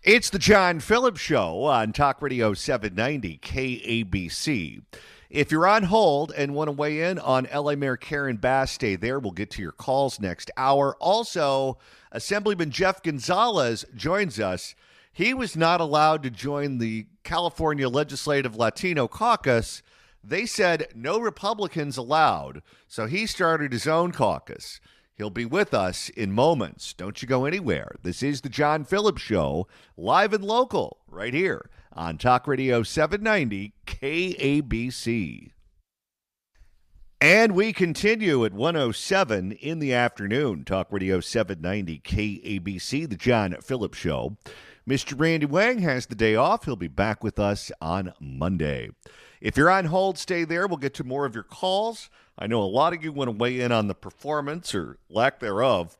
It's the John Phillips Show on Talk Radio 790 KABC. If you're on hold and want to weigh in on LA Mayor Karen Bass, stay there. We'll get to your calls next hour. Also, Assemblyman Jeff Gonzalez joins us. He was not allowed to join the California Legislative Latino Caucus. They said no Republicans allowed, so he started his own caucus. He'll be with us in moments. Don't you go anywhere. This is the John Phillips Show, live and local, right here on Talk Radio 790 KABC. And we continue at 1:07 in the afternoon. Talk Radio 790 KABC, the John Phillips Show. Mr. Randy Wang has the day off. He'll be back with us on Monday. If you're on hold, stay there. We'll get to more of your calls. I know a lot of you want to weigh in on the performance or lack thereof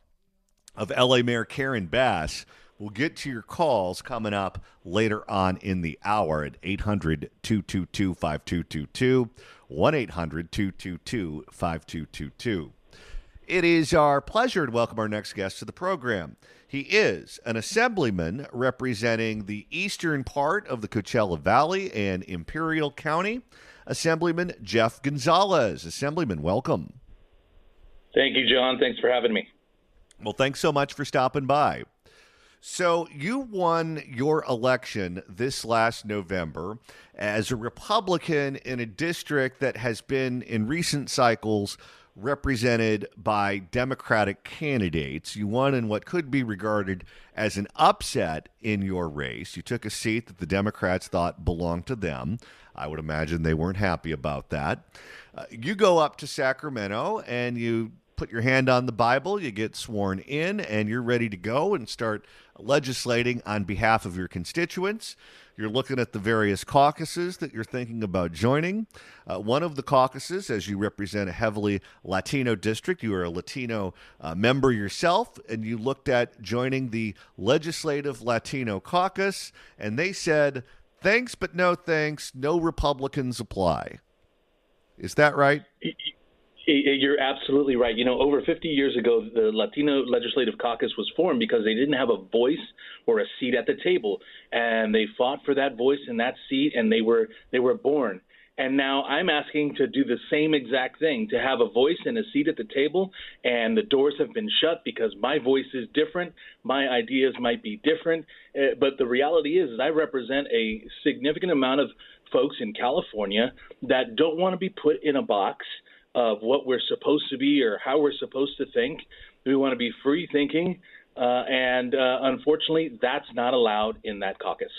of LA Mayor Karen Bass. We'll get to your calls coming up later on in the hour at 800-222-5222, 1-800-222-5222. It is our pleasure to welcome our next guest to the program. He is an assemblyman representing the eastern part of the Coachella Valley and Imperial County, Assemblyman Jeff Gonzalez. Assemblyman, welcome. Thank you, John. Thanks for having me. Well, thanks so much for stopping by. So you won your election this last November as a Republican in a district that has been, in recent cycles, represented by Democratic candidates. You won in what could be regarded as an upset in your race. You took a seat that the Democrats thought belonged to them. I would imagine they weren't happy about that. You go up to Sacramento and you put your hand on the Bible, you get sworn in, and you're ready to go and start legislating on behalf of your constituents. You're looking at the various caucuses that you're thinking about joining. One of the caucuses, as you represent a heavily Latino district, you are a Latino member yourself, and you looked at joining the Legislative Latino Caucus, and they said, thanks, but no thanks, no Republicans apply. Is that right? You're absolutely right. You know, over 50 years ago, the Latino Legislative Caucus was formed because they didn't have a voice or a seat at the table, and they fought for that voice and that seat, and they were born. And now I'm asking to do the same exact thing, to have a voice and a seat at the table, and the doors have been shut because my voice is different, my ideas might be different, but the reality is I represent a significant amount of folks in California that don't want to be put in a box of what we're supposed to be or how we're supposed to think. We want to be free thinking, and unfortunately, that's not allowed in that caucus.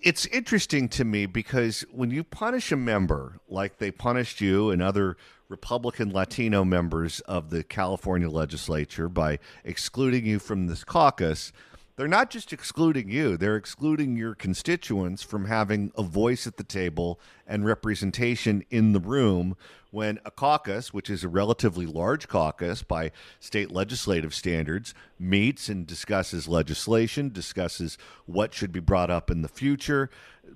It's interesting to me because when you punish a member like they punished you and other Republican Latino members of the California legislature by excluding you from this caucus, they're not just excluding you, they're excluding your constituents from having a voice at the table and representation in the room when a caucus, which is a relatively large caucus by state legislative standards, meets and discusses legislation, discusses what should be brought up in the future.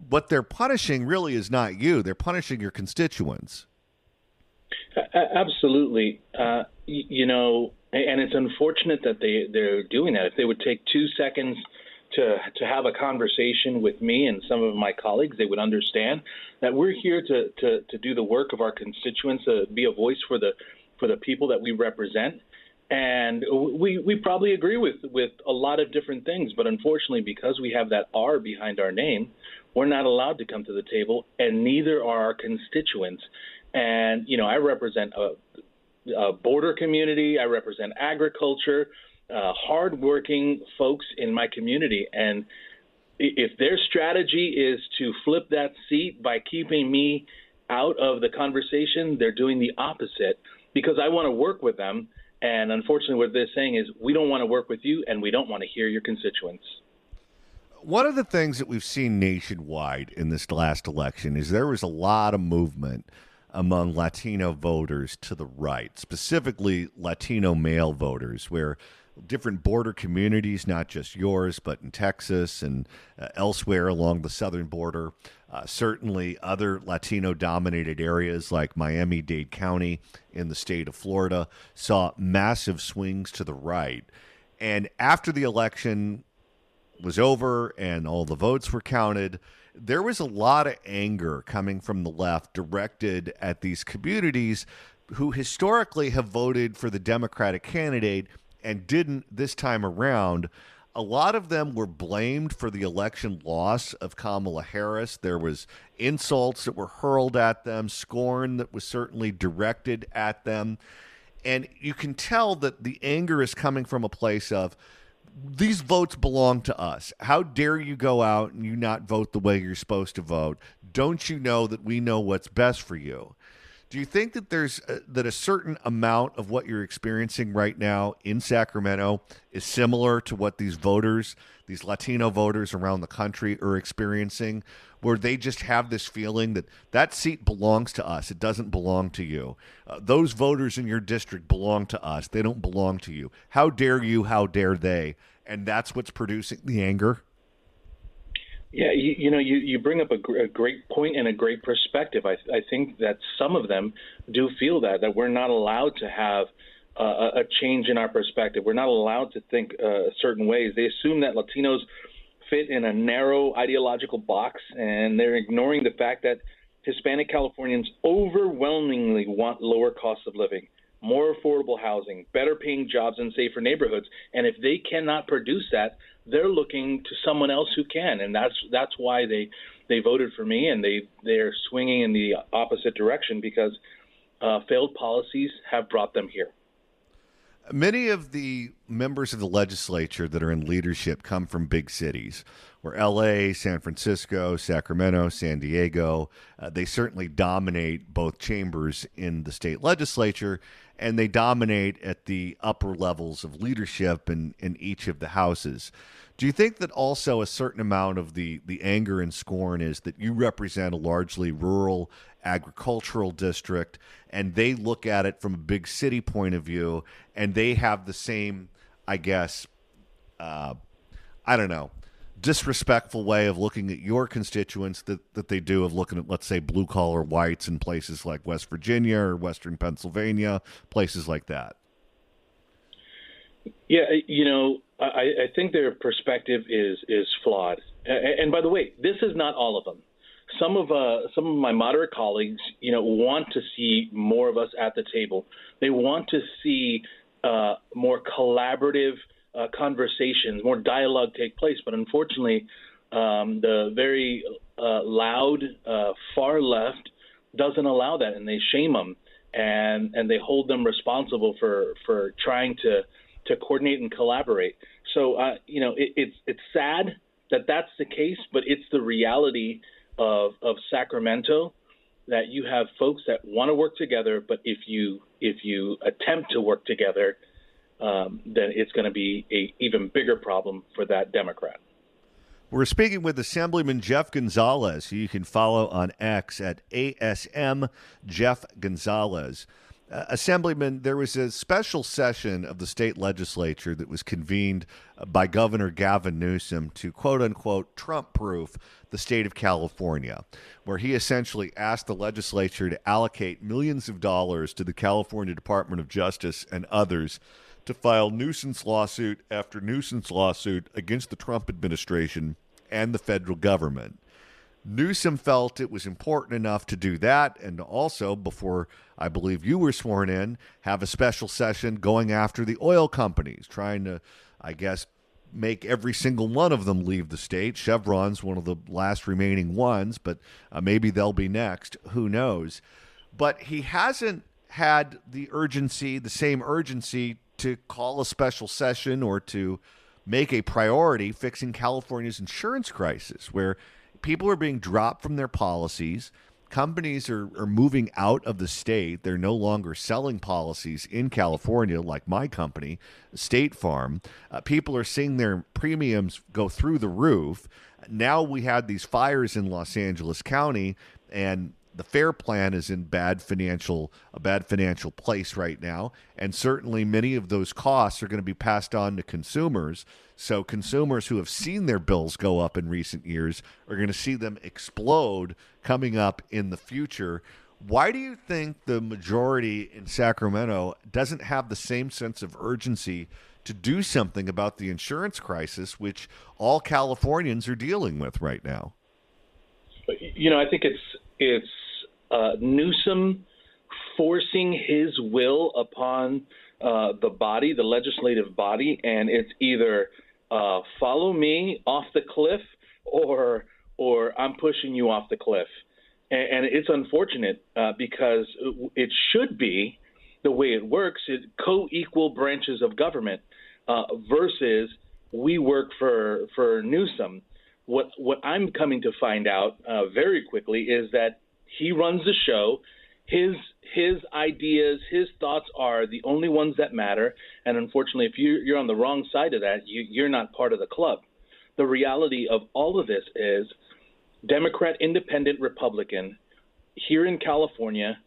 What they're punishing really is not you, they're punishing your constituents. Absolutely. You know, and it's unfortunate that they're doing that. If they would take 2 seconds to have a conversation with me and some of my colleagues, they would understand that we're here to do the work of our constituents, be a voice for the people that we represent. And we probably agree with a lot of different things, but unfortunately, because we have that R behind our name, we're not allowed to come to the table, and neither are our constituents. And, you know, I represent a border community. I represent agriculture, hardworking folks in my community. And if their strategy is to flip that seat by keeping me out of the conversation, they're doing the opposite because I want to work with them. And unfortunately, what they're saying is we don't want to work with you and we don't want to hear your constituents. One of the things that we've seen nationwide in this last election is there was a lot of movement among Latino voters to the right, specifically Latino male voters, where different border communities, not just yours, but in Texas and elsewhere along the southern border, certainly other Latino-dominated areas like Miami-Dade County in the state of Florida, saw massive swings to the right. And after the election was over and all the votes were counted, there was a lot of anger coming from the left directed at these communities who historically have voted for the Democratic candidate and didn't this time around. A lot of them were blamed for the election loss of Kamala Harris. There was insults that were hurled at them, scorn that was certainly directed at them. And you can tell that the anger is coming from a place of, these votes belong to us. How dare you go out and you not vote the way you're supposed to vote? Don't you know that we know what's best for you? Do you think that that a certain amount of what you're experiencing right now in Sacramento is similar to what these voters, these Latino voters around the country are experiencing, where they just have this feeling that that seat belongs to us, it doesn't belong to you? Those voters in your district belong to us, they don't belong to you. How dare you? How dare they? And that's what's producing the anger? Yeah, you bring up a great point and a great perspective. I think that some of them do feel that we're not allowed to have a change in our perspective. We're not allowed to think certain ways. They assume that Latinos fit in a narrow ideological box, and they're ignoring the fact that Hispanic Californians overwhelmingly want lower costs of living, more affordable housing, better paying jobs, and safer neighborhoods. And if they cannot produce that, they're looking to someone else who can, and that's why they voted for me, and they're swinging in the opposite direction because failed policies have brought them here. Many of the members of the legislature that are in leadership come from big cities, where L.A., San Francisco, Sacramento, San Diego, they certainly dominate both chambers in the state legislature, and they dominate at the upper levels of leadership in each of the houses. Do you think that also a certain amount of the anger and scorn is that you represent a largely rural agricultural district, and they look at it from a big city point of view, and they have the same, I guess, disrespectful way of looking at your constituents that they do of looking at, let's say, blue-collar whites in places like West Virginia or Western Pennsylvania, places like that? Yeah, I think their perspective is flawed. And by the way, this is not all of them. Some of my moderate colleagues, want to see more of us at the table. They want to see more collaborative conversations, more dialogue take place. But unfortunately, the very loud far left doesn't allow that, and they shame them and they hold them responsible for trying to coordinate and collaborate. So, it's sad that that's the case, but it's the reality of Sacramento, that you have folks that want to work together, but if you attempt to work together, then it's going to be a even bigger problem for that Democrat. We're speaking with Assemblyman Jeff Gonzalez, who you can follow on X at ASM Jeff Gonzalez. Assemblyman, there was a special session of the state legislature that was convened by Governor Gavin Newsom to, quote-unquote, Trump-proof the state of California, where he essentially asked the legislature to allocate millions of dollars to the California Department of Justice and others to file nuisance lawsuit after nuisance lawsuit against the Trump administration and the federal government. Newsom felt it was important enough to do that, and also, before I believe you were sworn in, have a special session going after the oil companies, trying to, I guess, make every single one of them leave the state. Chevron's one of the last remaining ones, but maybe they'll be next. Who knows? But he hasn't had the same urgency to call a special session or to make a priority fixing California's insurance crisis, where people are being dropped from their policies. Companies are moving out of the state. They're no longer selling policies in California, like my company, State Farm. People are seeing their premiums go through the roof. Now we had these fires in Los Angeles County, and the FAIR plan is in a bad financial place right now. And certainly many of those costs are going to be passed on to consumers. So consumers who have seen their bills go up in recent years are going to see them explode coming up in the future. Why do you think the majority in Sacramento doesn't have the same sense of urgency to do something about the insurance crisis, which all Californians are dealing with right now? I think it's Newsom forcing his will upon the legislative body, and it's either follow me off the cliff or I'm pushing you off the cliff. And it's unfortunate because it should be the way it works, co-equal branches of government versus we work for Newsom. What I'm coming to find out very quickly is that he runs the show. His ideas, his thoughts are the only ones that matter. And unfortunately, if you're on the wrong side of that, you're not part of the club. The reality of all of this is Democrat, Independent, Republican, here in California,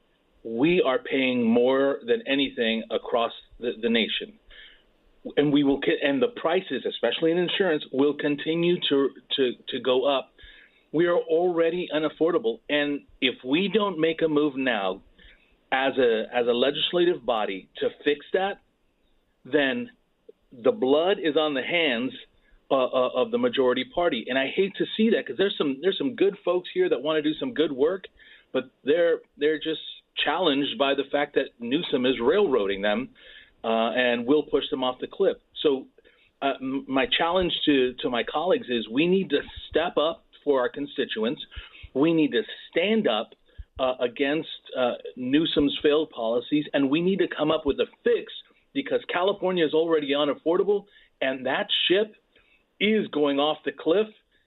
we are paying more than anything across the nation. And and the prices, especially in insurance, will continue to go up. We are already unaffordable. And if we don't make a move now as a legislative body to fix that, then the blood is on the hands of the majority party. And I hate to see that because there's some good folks here that want to do some good work, but they're just challenged by the fact that Newsom is railroading them and will push them off the cliff. So my challenge to my colleagues is we need to step up for our constituents. We need to stand up against Newsom's failed policies, and we need to come up with a fix because California is already unaffordable, and that ship is going off the cliff,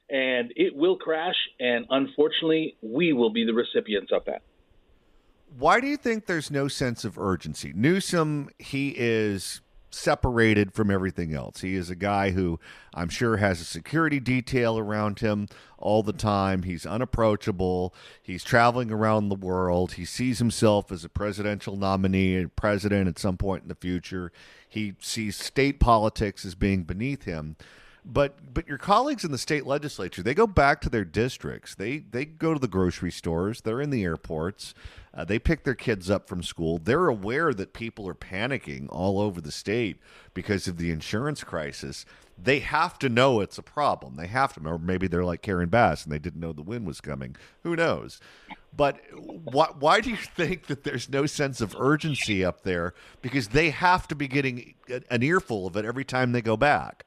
and it will crash, and unfortunately, we will be the recipients of that. Why do you think there's no sense of urgency? Newsom, he is separated from everything else. He is a guy who I'm sure has a security detail around him all the time. He's unapproachable. He's traveling around the world. He sees himself as a presidential nominee and president at some point in the future. He sees state politics as being beneath him. But your colleagues in the state legislature, they go back to their districts. They go to the grocery stores. They're in the airports. They pick their kids up from school. They're aware that people are panicking all over the state because of the insurance crisis. They have to know it's a problem. They have to. Or maybe they're like Karen Bass and they didn't know the wind was coming. Who knows? But why do you think that there's no sense of urgency up there? Because they have to be getting an earful of it every time they go back.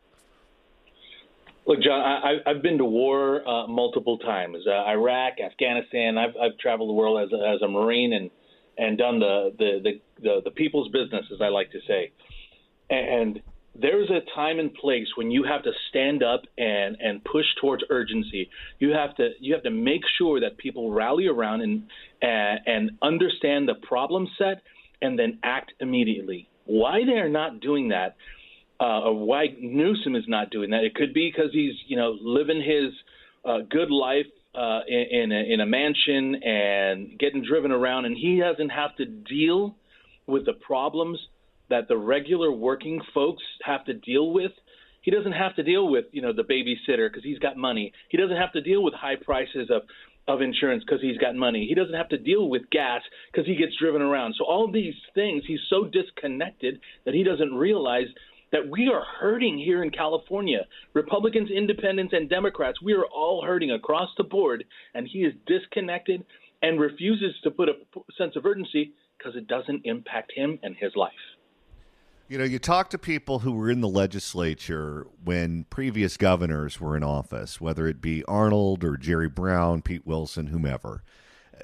Look, John, I've been to war multiple times. Iraq, Afghanistan. I've traveled the world as a Marine and done the people's business, as I like to say. And there's a time and place when you have to stand up and push towards urgency. You have to make sure that people rally around and understand the problem set and then act immediately. Why they're not doing that? Or why Newsom is not doing that. It could be because he's, living his good life in a mansion and getting driven around, and he doesn't have to deal with the problems that the regular working folks have to deal with. He doesn't have to deal with, the babysitter because he's got money. He doesn't have to deal with high prices of insurance because he's got money. He doesn't have to deal with gas because he gets driven around. So all these things, he's so disconnected that he doesn't realize that we are hurting here in California. Republicans, independents, and Democrats, we are all hurting across the board, and he is disconnected and refuses to put a sense of urgency because it doesn't impact him and his life. You talk to people who were in the legislature when previous governors were in office, whether it be Arnold or Jerry Brown, Pete Wilson, whomever.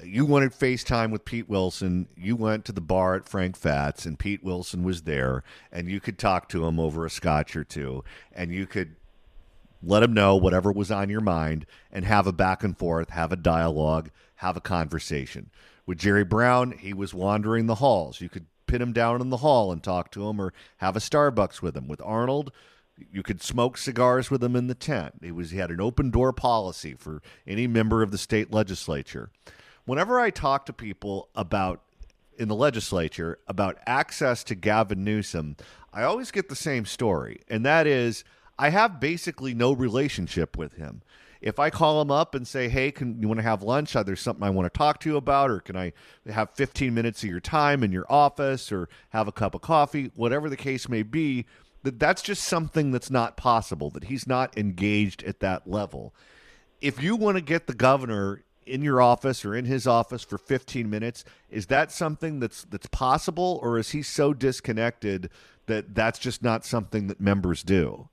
You wanted FaceTime with Pete Wilson. You went to the bar at Frank Fat's, and Pete Wilson was there, and you could talk to him over a scotch or two, and you could let him know whatever was on your mind and have a back and forth, have a dialogue, have a conversation. With Jerry Brown, he was wandering the halls. You could pin him down in the hall and talk to him or have a Starbucks with him. With Arnold, you could smoke cigars with him in the tent. He had an open door policy for any member of the state legislature. Whenever I talk to people in the legislature about access to Gavin Newsom, I always get the same story, and that is I have basically no relationship with him. If I call him up and say, hey, you want to have lunch? There's something I want to talk to you about, or can I have 15 minutes of your time in your office or have a cup of coffee? Whatever the case may be, That's just something that's not possible, that he's not engaged at that level. If you want to get the governor in your office or in his office for 15 minutes, is that something that's possible, or is he so disconnected that that's just not something that members do?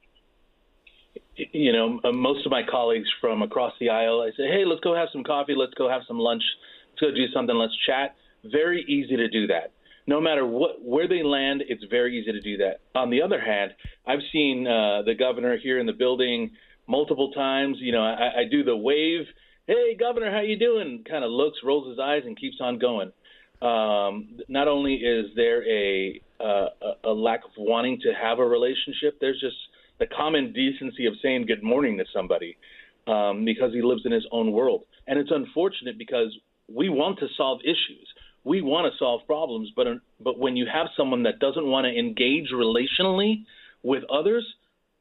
Most of my colleagues from across the aisle, I say, hey, let's go have some coffee, let's go have some lunch, let's go do something, let's chat. Very easy to do that. No matter where they land, it's very easy to do that. On the other hand, I've seen the governor here in the building multiple times. I do the wave. Hey, governor, how you doing? Kind of looks, rolls his eyes, and keeps on going. Not only is there a lack of wanting to have a relationship, there's just the common decency of saying good morning to somebody because he lives in his own world. And it's unfortunate because we want to solve issues. We want to solve problems. But when you have someone that doesn't want to engage relationally with others,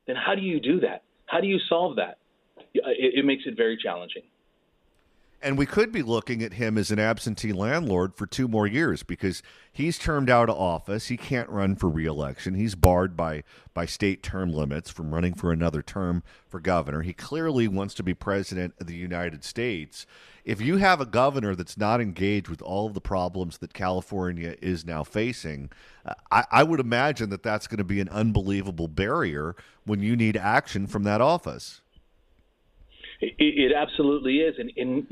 then how do you do that? How do you solve that? It makes it very challenging. And we could be looking at him as an absentee landlord for 2 more years because he's termed out of office. He can't run for re-election. He's barred by state term limits from running for another term for governor. He clearly wants to be president of the United States. If you have a governor that's not engaged with all of the problems that California is now facing, I would imagine that that's going to be an unbelievable barrier when you need action from that office. It absolutely is, and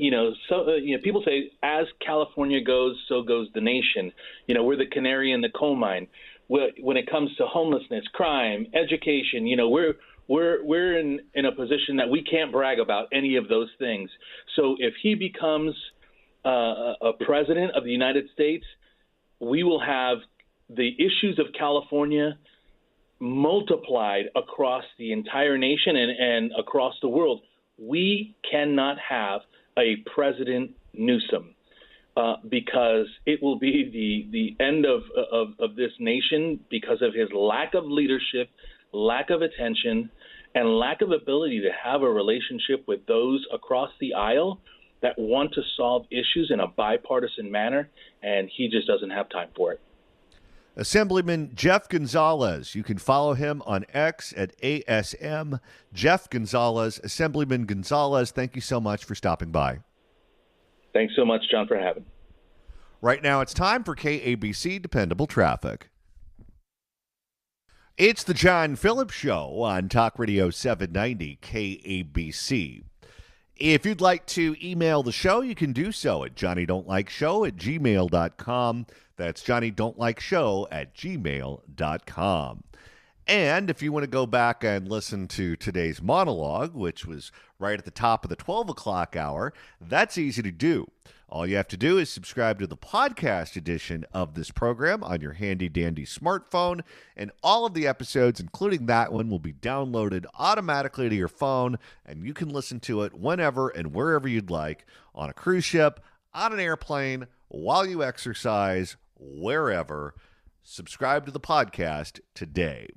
people say as California goes, so goes the nation. We're the canary in the coal mine. When it comes to homelessness, crime, education, we're in a position that we can't brag about any of those things. So if he becomes a president of the United States, we will have the issues of California multiplied across the entire nation and across the world. We cannot have a President Newsom because it will be the end of this nation because of his lack of leadership, lack of attention, and lack of ability to have a relationship with those across the aisle that want to solve issues in a bipartisan manner, and he just doesn't have time for it. Assemblyman Jeff Gonzalez. You can follow him on X at ASM. Jeff Gonzalez. Assemblyman Gonzalez, thank you so much for stopping by. Thanks so much, John, for having me. Right now it's time for KABC Dependable Traffic. It's the John Phillips Show on Talk Radio 790 KABC. If you'd like to email the show, you can do so at johnnydon'tlikeshow@gmail.com. That's johnnydon'tlikeshow@gmail.com. And if you want to go back and listen to today's monologue, which was right at the top of the 12 o'clock hour, that's easy to do. All you have to do is subscribe to the podcast edition of this program on your handy-dandy smartphone, and all of the episodes, including that one, will be downloaded automatically to your phone, and you can listen to it whenever and wherever you'd like, on a cruise ship, on an airplane, while you exercise, wherever. Subscribe to the podcast today.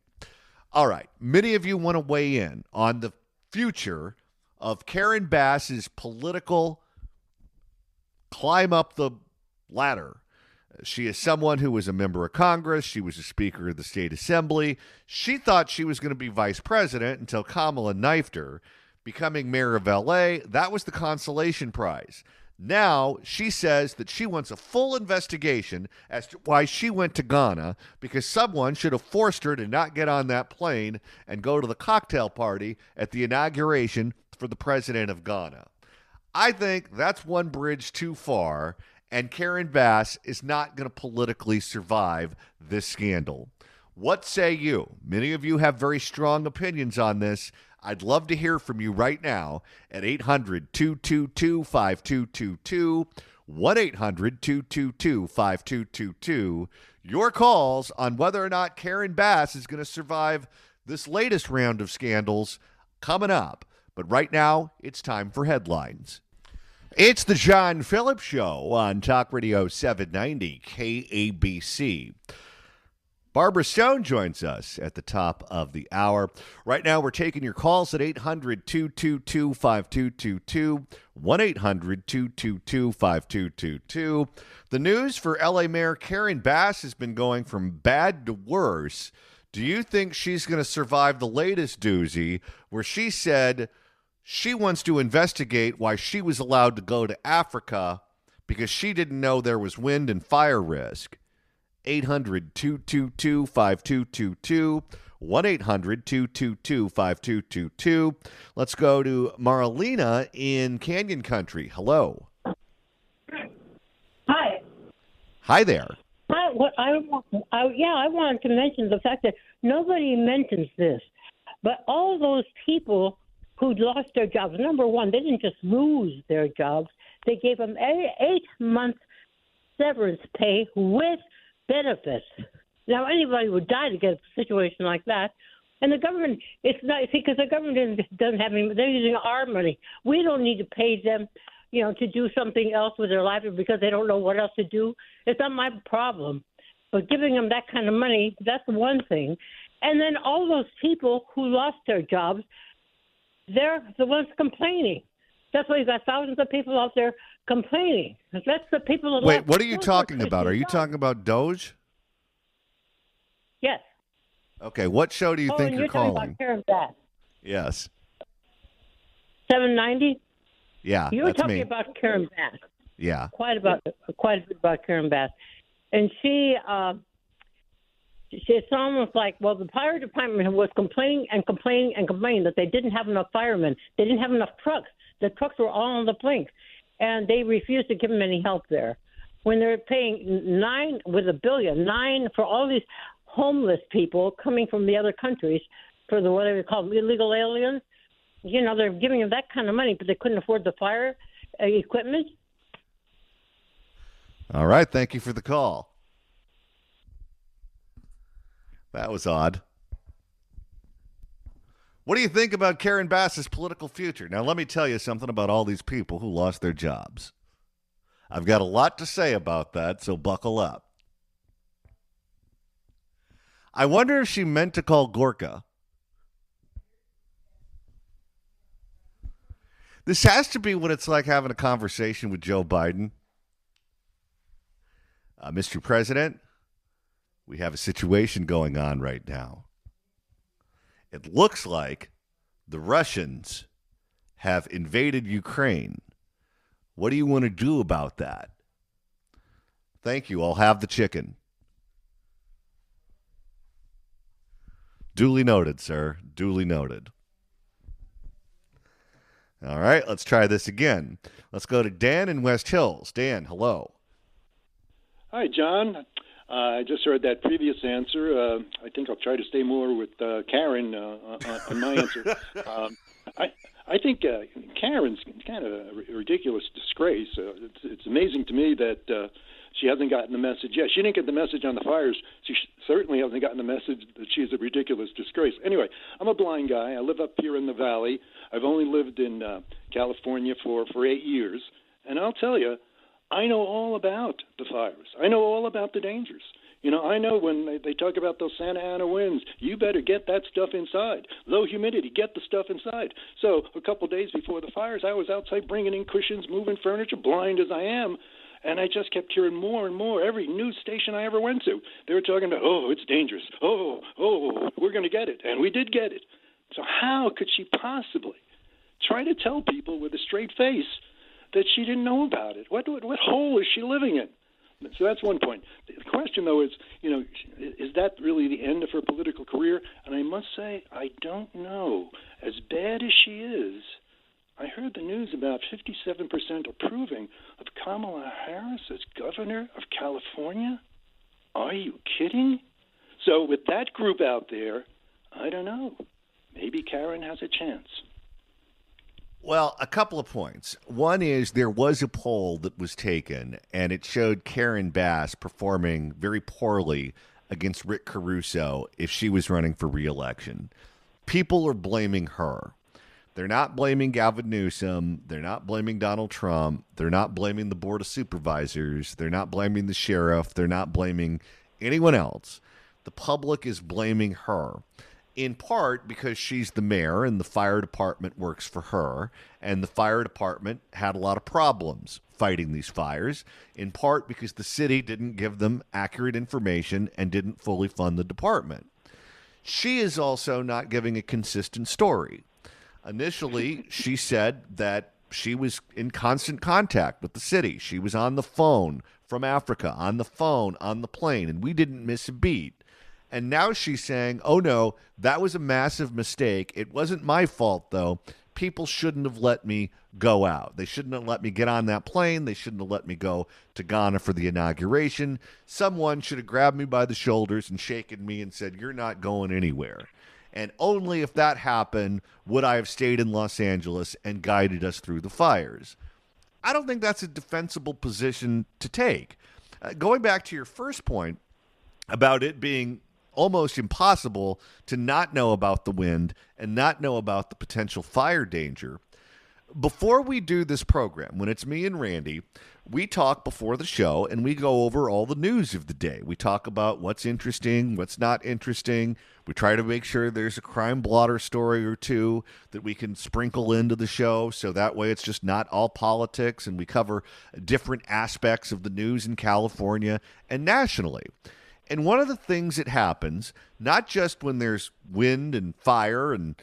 All right, many of you want to weigh in on the future of Karen Bass's political climb up the ladder. She is someone who was a member of Congress. She was a Speaker of the State Assembly. She thought she was going to be vice president until Kamala knifed her. Becoming mayor of L.A., that was the consolation prize. Now she says that she wants a full investigation as to why she went to Ghana, because someone should have forced her to not get on that plane and go to the cocktail party at the inauguration for the president of Ghana. I think that's one bridge too far, and Karen Bass is not going to politically survive this scandal. What say you? Many of you have very strong opinions on this. I'd love to hear from you right now at 800-222-5222, 1-800-222-5222. Your calls on whether or not Karen Bass is going to survive this latest round of scandals coming up. But right now, it's time for headlines. It's the John Phillips Show on Talk Radio 790 KABC. Barbara Stone joins us at the top of the hour. Right now, we're taking your calls at 800-222-5222, 1-800-222-5222. The news for L.A. Mayor Karen Bass has been going from bad to worse Do you think she's going to survive the latest doozy where she said she wants to investigate why she was allowed to go to Africa because she didn't know there was wind and fire risk? 800-222-5222, 1-800-222-5222. Let's go to Marlena in Canyon Country. Hello. Hi. Hi there. I wanted to mention the fact that nobody mentions this, but all those people who lost their jobs, number one, they didn't just lose their jobs. They gave them 8 month severance pay with benefits. Now, anybody would die to get a situation like that. And the government, it's not because the government doesn't have any, they're using our money. We don't need to pay them, to do something else with their life because they don't know what else to do. It's not my problem. But giving them that kind of money, that's one thing. And then all those people who lost their jobs, they're the ones complaining. That's why you've got thousands of people out there complaining. That's the people that Wait, what are you talking about? Are you talking about Doge? Yes. Okay, what show do you think you're calling? Talking about Karen Bass. Yes. 790? Yeah, you were that's talking me. About Karen Bass. Yeah. Quite a bit about Karen Bass. And it's almost like, well, the fire department was complaining that they didn't have enough firemen. They didn't have enough trucks. The trucks were all on the blink, and they refused to give them any help there. When they're paying $9 billion for all these homeless people coming from the other countries for the whatever they call them, illegal aliens, they're giving them that kind of money, but they couldn't afford the fire equipment. All right, thank you for the call. That was odd. What do you think about Karen Bass's political future? Now, let me tell you something about all these people who lost their jobs. I've got a lot to say about that, so buckle up. I wonder if she meant to call Gorka. This has to be what it's like having a conversation with Joe Biden. Mr. President, we have a situation going on right now. It looks like the Russians have invaded Ukraine. What do you want to do about that? Thank you. I'll have the chicken. Duly noted, sir. Duly noted. All right, let's try this again. Let's go to Dan in West Hills. Dan, hello. Hi, John. I just heard that previous answer. I think I'll try to stay more with Karen on my answer. I think Karen's kind of a ridiculous disgrace. It's amazing to me that she hasn't gotten the message yet. She didn't get the message on the fires. She certainly hasn't gotten the message that she's a ridiculous disgrace. Anyway, I'm a blind guy. I live up here in the valley. I've only lived in California for 8 years. And I'll tell you, I know all about the fires. I know all about the dangers. I know when they talk about those Santa Ana winds, you better get that stuff inside. Low humidity, get the stuff inside. So a couple of days before the fires, I was outside bringing in cushions, moving furniture, blind as I am. And I just kept hearing more and more. Every news station I ever went to, they were talking about, oh, it's dangerous. Oh, we're going to get it. And we did get it. So how could she possibly try to tell people with a straight face that she didn't know about it? What hole is she living in? So that's one point. The question, though, is, is that really the end of her political career? And I must say, I don't know. As bad as she is, I heard the news about 57% approving of Kamala Harris as governor of California. Are you kidding? So with that group out there, I don't know. Maybe Karen has a chance. Well, a couple of points. One is there was a poll that was taken, and it showed Karen Bass performing very poorly against Rick Caruso if she was running for re-election. People are blaming her. They're not blaming Gavin Newsom. They're not blaming Donald Trump. They're not blaming the Board of Supervisors. They're not blaming the sheriff. They're not blaming anyone else. The public is blaming her. In part because she's the mayor and the fire department works for her, and the fire department had a lot of problems fighting these fires, in part because the city didn't give them accurate information and didn't fully fund the department. she is also not giving a consistent story. Initially, she said that she was in constant contact with the city. She was on the phone from Africa, on the phone, on the plane, and we didn't miss a beat. And now she's saying, oh no, that was a massive mistake. It wasn't my fault, though. People shouldn't have let me go out. They shouldn't have let me get on that plane. They shouldn't have let me go to Ghana for the inauguration. Someone should have grabbed me by the shoulders and shaken me and said, you're not going anywhere. And only if that happened would I have stayed in Los Angeles and guided us through the fires. I don't think that's a defensible position to take. Going back to your first point about it being almost impossible to not know about the wind and not know about the potential fire danger. Before we do this program, when it's me and Randy, we talk before the show and we go over all the news of the day. We talk about what's interesting, what's not interesting. We try to make sure there's a crime blotter story or two that we can sprinkle into the show so that way it's just not all politics, and we cover different aspects of the news in California and nationally. And one of the things that happens, not just when there's wind and fire and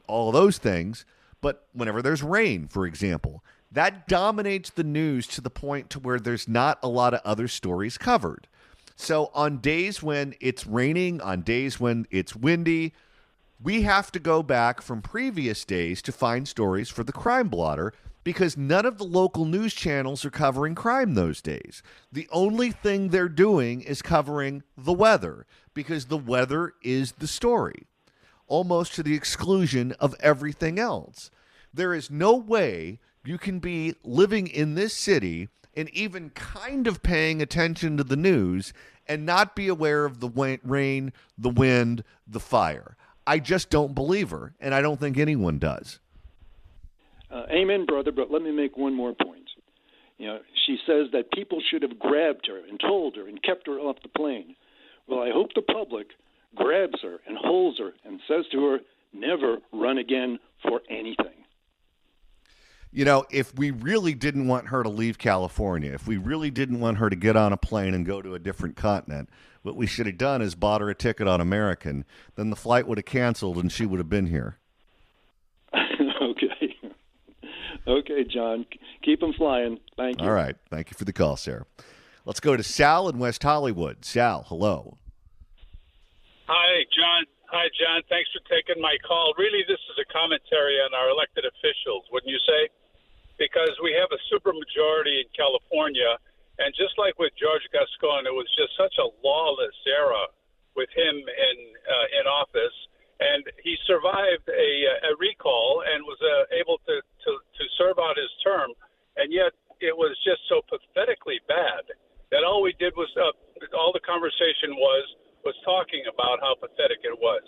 all those things, but whenever there's rain, for example, that dominates the news to the point to where there's not a lot of other stories covered. So on days when it's raining, on days when it's windy, we have to go back from previous days to find stories for the crime blotter because none of the local news channels are covering crime those days. The only thing they're doing is covering the weather because the weather is the story, almost to the exclusion of everything else. There is no way you can be living in this city and even kind of paying attention to the news and not be aware of the rain, the wind, the fire. I just don't believe her, and I don't think anyone does. Amen, brother, but let me make one more point. She says that people should have grabbed her and told her and kept her off the plane. Well, I hope the public grabs her and holds her and says to her, never run again for anything. If we really didn't want her to leave California, if we really didn't want her to get on a plane and go to a different continent, what we should have done is bought her a ticket on American. Then the flight would have canceled and she would have been here. Okay. Okay, John. Keep them flying. Thank you. All right. Thank you for the call, Sarah. Let's go to Sal in West Hollywood. Sal, hello. Hi, John. Thanks for taking my call. Really, this is a commentary on our elected officials, wouldn't you say? Because we have a supermajority in California, and just like with George Gascon, it was just such a lawless era with him in office, and he survived a recall and was able to serve out his term, and yet it was just so pathetically bad that all we did was all the conversation was talking about how pathetic it was.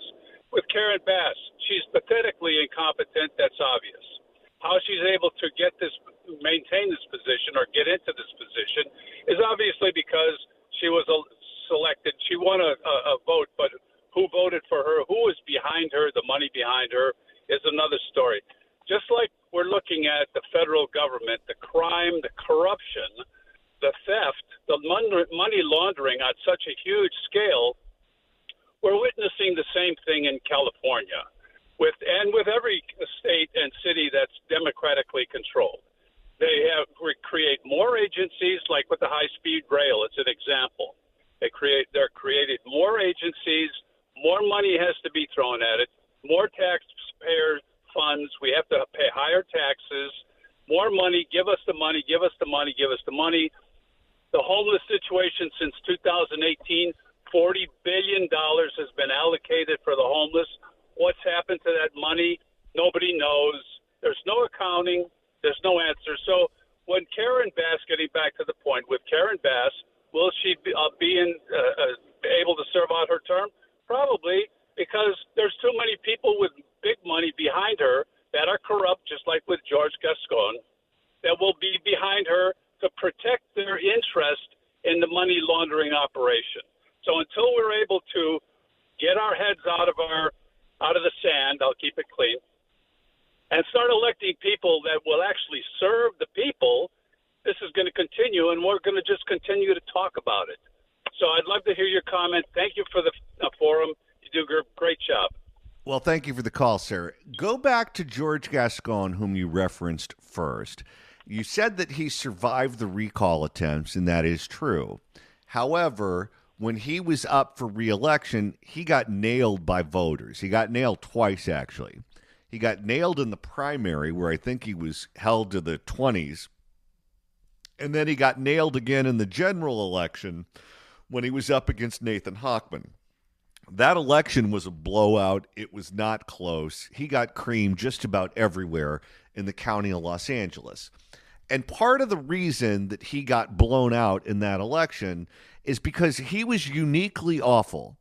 With Karen Bass, she's pathetically incompetent. That's obvious. How she's able to maintain this position or get into this position is obviously because she was selected. She won a vote, but who voted for her, who was behind her, the money behind her is another story. Just like we're looking at the federal government, the crime, the corruption, the theft, the money laundering on such a huge scale, we're witnessing the same thing in California. With every state and city that's democratically controlled. They create more agencies, like with the high-speed rail. It's an example. They're created more agencies. More money has to be thrown at it. More taxpayer funds. We have to pay higher taxes. More money. Give us the money. Give us the money. Give us the money. The homeless situation since 2018, $40 billion has been allocated for the homeless. What's happened to that money? Nobody knows. There's no accounting. There's no answer. So when Karen Bass, getting back to the point, with Karen Bass, will she be able to serve out her term? Probably, because there's too many people with big money behind her that are corrupt, just like with George Gascon, that will be behind her to protect their interest in the money laundering operation. So until we're able to get our heads out of the sand, I'll keep it clean, and start electing people that will actually serve the people, this is going to continue, and we're going to just continue to talk about it. So I'd love to hear your comment. Thank you for the forum. You do a great job. Well, thank you for the call, sir. Go back to George Gascon, whom you referenced first. You said that he survived the recall attempts, and that is true. However, when he was up for re-election, he got nailed by voters. He got nailed twice, actually. He got nailed in the primary, where I think he was held to the 20s. And then he got nailed again in the general election when he was up against Nathan Hochman. That election was a blowout. It was not close. He got creamed just about everywhere in the county of Los Angeles. And part of the reason that he got blown out in that election is because he was uniquely awful.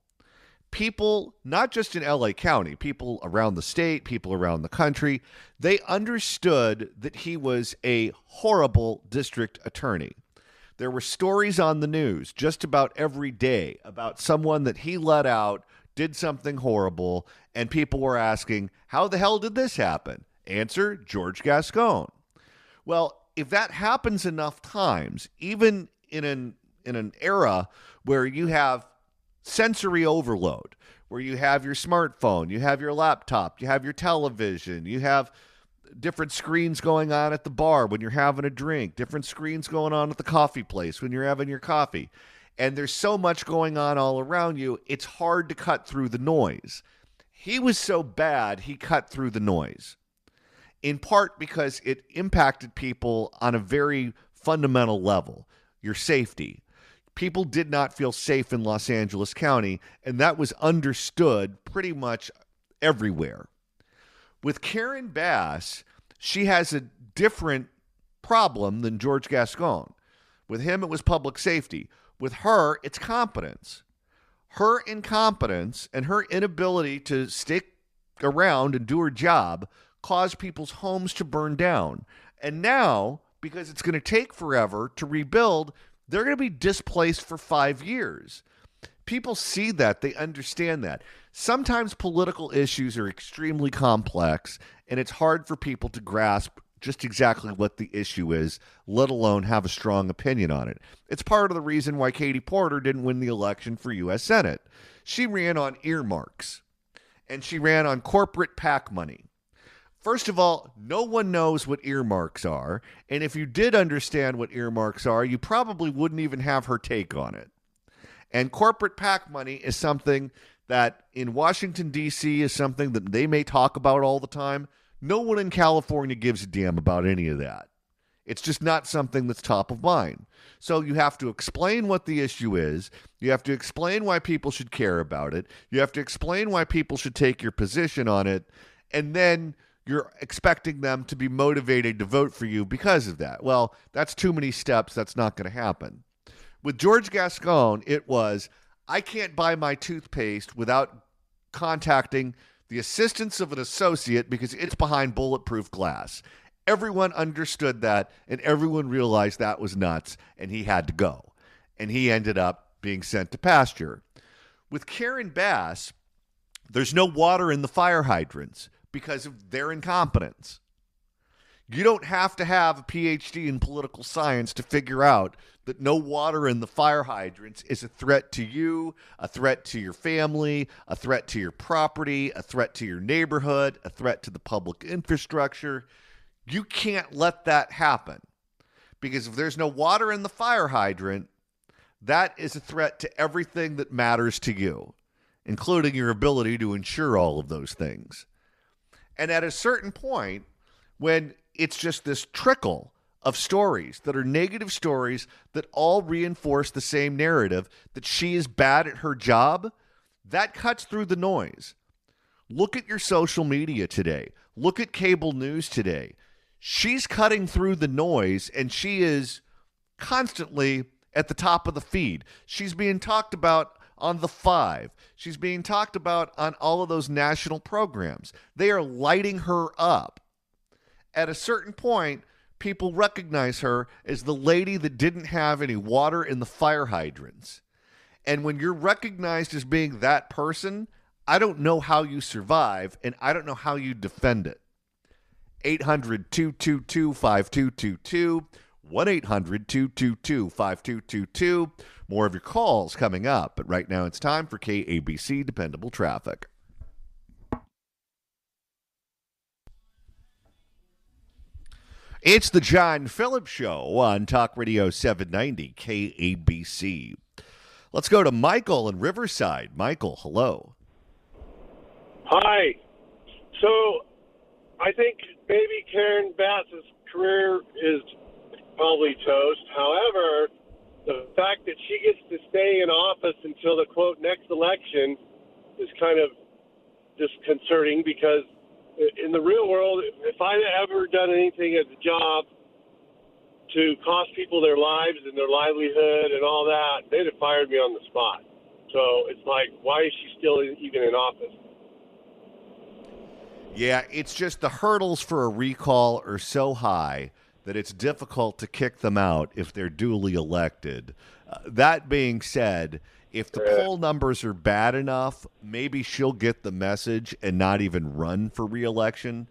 People, not just in LA County, people around the state, people around the country, they understood that he was a horrible district attorney. There were stories on the news just about every day about someone that he let out, did something horrible, and people were asking, how the hell did this happen? Answer, George Gascon. Well, if that happens enough times, even in an era where you have sensory overload, where you have your smartphone, you have your laptop, you have your television, you have different screens going on at the bar when you're having a drink, different screens going on at the coffee place when you're having your coffee. And there's so much going on all around you, it's hard to cut through the noise. He was so bad, he cut through the noise, in part because it impacted people on a very fundamental level, your safety. People did not feel safe in Los Angeles County, and that was understood pretty much everywhere. With Karen Bass, she has a different problem than George Gascon. With him, it was public safety. With her, it's competence. Her incompetence and her inability to stick around and do her job caused people's homes to burn down. And now, because it's going to take forever to rebuild, they're going to be displaced for 5 years. People see that. They understand that. Sometimes political issues are extremely complex, and it's hard for people to grasp just exactly what the issue is, let alone have a strong opinion on it. It's part of the reason why Katie Porter didn't win the election for U.S. Senate. She ran on earmarks, and she ran on corporate PAC money. First of all, no one knows what earmarks are, and if you did understand what earmarks are, you probably wouldn't even have her take on it. And corporate PAC money is something that in Washington, D.C. is something that they may talk about all the time. No one in California gives a damn about any of that. It's just not something that's top of mind. So you have to explain what the issue is. You have to explain why people should care about it. You have to explain why people should take your position on it. And then you're expecting them to be motivated to vote for you because of that. Well, that's too many steps. That's not going to happen. With George Gascon, it was, I can't buy my toothpaste without contacting the assistance of an associate because it's behind bulletproof glass. Everyone understood that, and everyone realized that was nuts, and he had to go. And he ended up being sent to pasture. With Karen Bass, there's no water in the fire hydrants because of their incompetence. You don't have to have a PhD in political science to figure out that no water in the fire hydrants is a threat to you, a threat to your family, a threat to your property, a threat to your neighborhood, a threat to the public infrastructure. You can't let that happen because if there's no water in the fire hydrant, that is a threat to everything that matters to you, including your ability to insure all of those things. And at a certain point, when it's just this trickle of stories that are negative stories that all reinforce the same narrative that she is bad at her job, that cuts through the noise. Look at your social media today. Look at cable news today. She's cutting through the noise, and she is constantly at the top of the feed. She's being talked about on The Five. She's being talked about on all of those national programs. They are lighting her up. At a certain point, people recognize her as the lady that didn't have any water in the fire hydrants. And when you're recognized as being that person, I don't know how you survive, and I don't know how you defend it. 800-222-5222, 1-800-222-5222. More of your calls coming up, but right now it's time for KABC Dependable Traffic. It's the John Phillips Show on Talk Radio 790 KABC. Let's go to Michael in Riverside. Michael, hello. Hi. So I think maybe Karen Bass's career is probably toast. However, the fact that she gets to stay in office until the, quote, next election is kind of disconcerting because in the real world, if I'd ever done anything as a job to cost people their lives and their livelihood and all that, they'd have fired me on the spot. So it's like, why is she still even in office? Yeah, it's just the hurdles for a recall are so high that it's difficult to kick them out if they're duly elected. That being said, if the poll numbers are bad enough, maybe she'll get the message and not even run for re-election.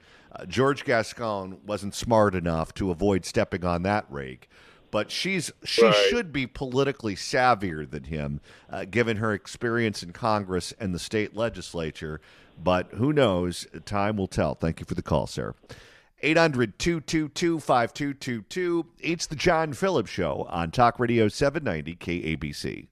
George Gascon wasn't smart enough to avoid stepping on that rake, but she should be politically savvier than him, given her experience in Congress and the state legislature. But who knows? Time will tell. Thank you for the call, sir. 800-222-5222. It's the John Phillips Show on Talk Radio 790 KABC.